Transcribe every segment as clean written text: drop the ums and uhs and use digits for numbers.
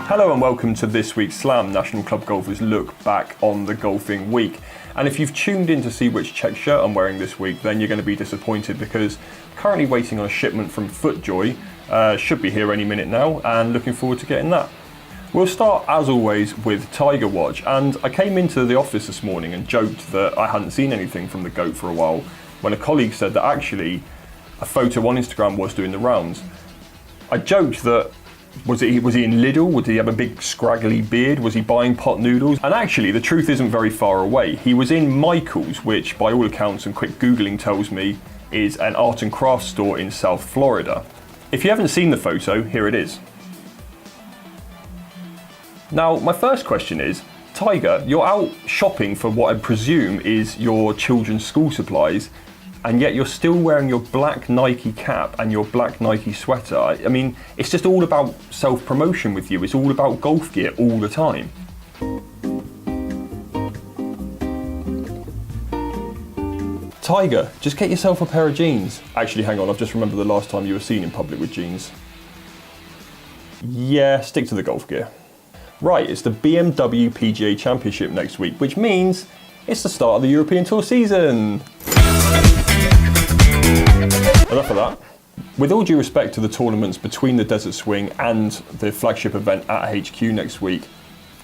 Hello and welcome to this week's Slam, National Club Golfers look back on the golfing week. And if you've tuned in to see which check shirt I'm wearing this week, then you're going to be disappointed because I'm currently waiting on a shipment from FootJoy. Should be here any minute now, and looking forward to getting that. We'll start, as always, with Tiger Watch. And I came into the office this morning and joked that I hadn't seen anything from the GOAT for a while, when a colleague said that actually a photo on Instagram was doing the rounds. I joked that was he in Lidl? Would he have a big scraggly beard? Was he buying pot noodles? And actually, the truth isn't very far away. He was in Michael's, which by all accounts and quick Googling tells me is an art and crafts store in South Florida. If you haven't seen the photo, here it is. Now, my first question is, Tiger, you're out shopping for what I presume is your children's school supplies, and yet you're still wearing your black Nike cap and your black Nike sweater. I mean, it's just all about self-promotion with you. It's all about golf gear all the time. Tiger, just get yourself a pair of jeans. Actually, hang on, I've just remembered the last time you were seen in public with jeans. Yeah, stick to the golf gear. Right, it's the BMW PGA Championship next week, which means it's the start of the European Tour season. Enough of that. With all due respect to the tournaments between the Desert Swing and the flagship event at HQ next week,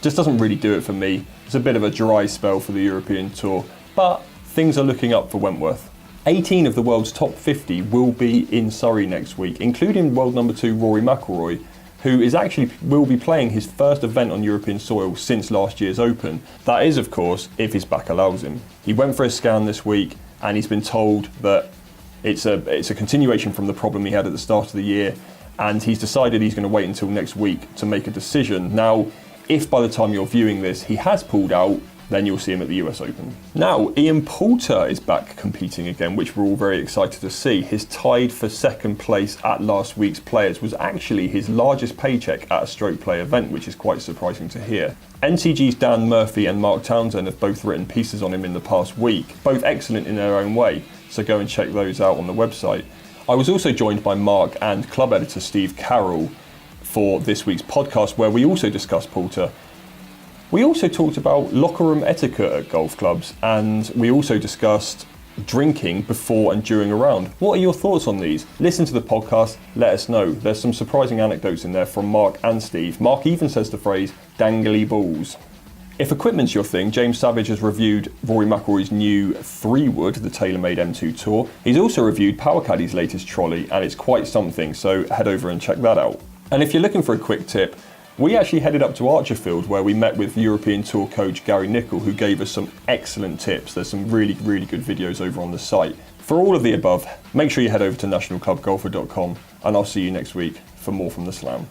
just doesn't really do it for me. It's a bit of a dry spell for the European Tour, but things are looking up for Wentworth. 18 of the world's top 50 will be in Surrey next week, including world number 2 Rory McIlroy, who will be playing his first event on European soil since last year's Open. That is, of course, if his back allows him. He went for a scan this week, and he's been told that it's a continuation from the problem he had at the start of the year, and he's decided he's going to wait until next week to make a decision. Now, if by the time you're viewing this he has pulled out, then you'll see him at the US Open. Now, Ian Poulter is back competing again, which we're all very excited to see. His tied for second place at last week's Players was actually his largest paycheck at a stroke play event, which is quite surprising to hear. NTG's Dan Murphy and Mark Townsend have both written pieces on him in the past week, both excellent in their own way, so go and check those out on the website. I was also joined by Mark and club editor Steve Carroll for this week's podcast, where we also discussed Poulter. We also talked about locker room etiquette at golf clubs, and we also discussed drinking before and during a round. What are your thoughts on these? Listen to the podcast, let us know. There's some surprising anecdotes in there from Mark and Steve. Mark even says the phrase, dangly balls. If equipment's your thing, James Savage has reviewed Rory McIlroy's new 3-wood, the TaylorMade M2 Tour. He's also reviewed PowerCaddy's latest trolley, and it's quite something, so head over and check that out. And if you're looking for a quick tip, we actually headed up to Archerfield, where we met with European Tour coach Gary Nicol, who gave us some excellent tips. There's some really, really good videos over on the site. For all of the above, make sure you head over to nationalclubgolfer.com, and I'll see you next week for more from the Slam.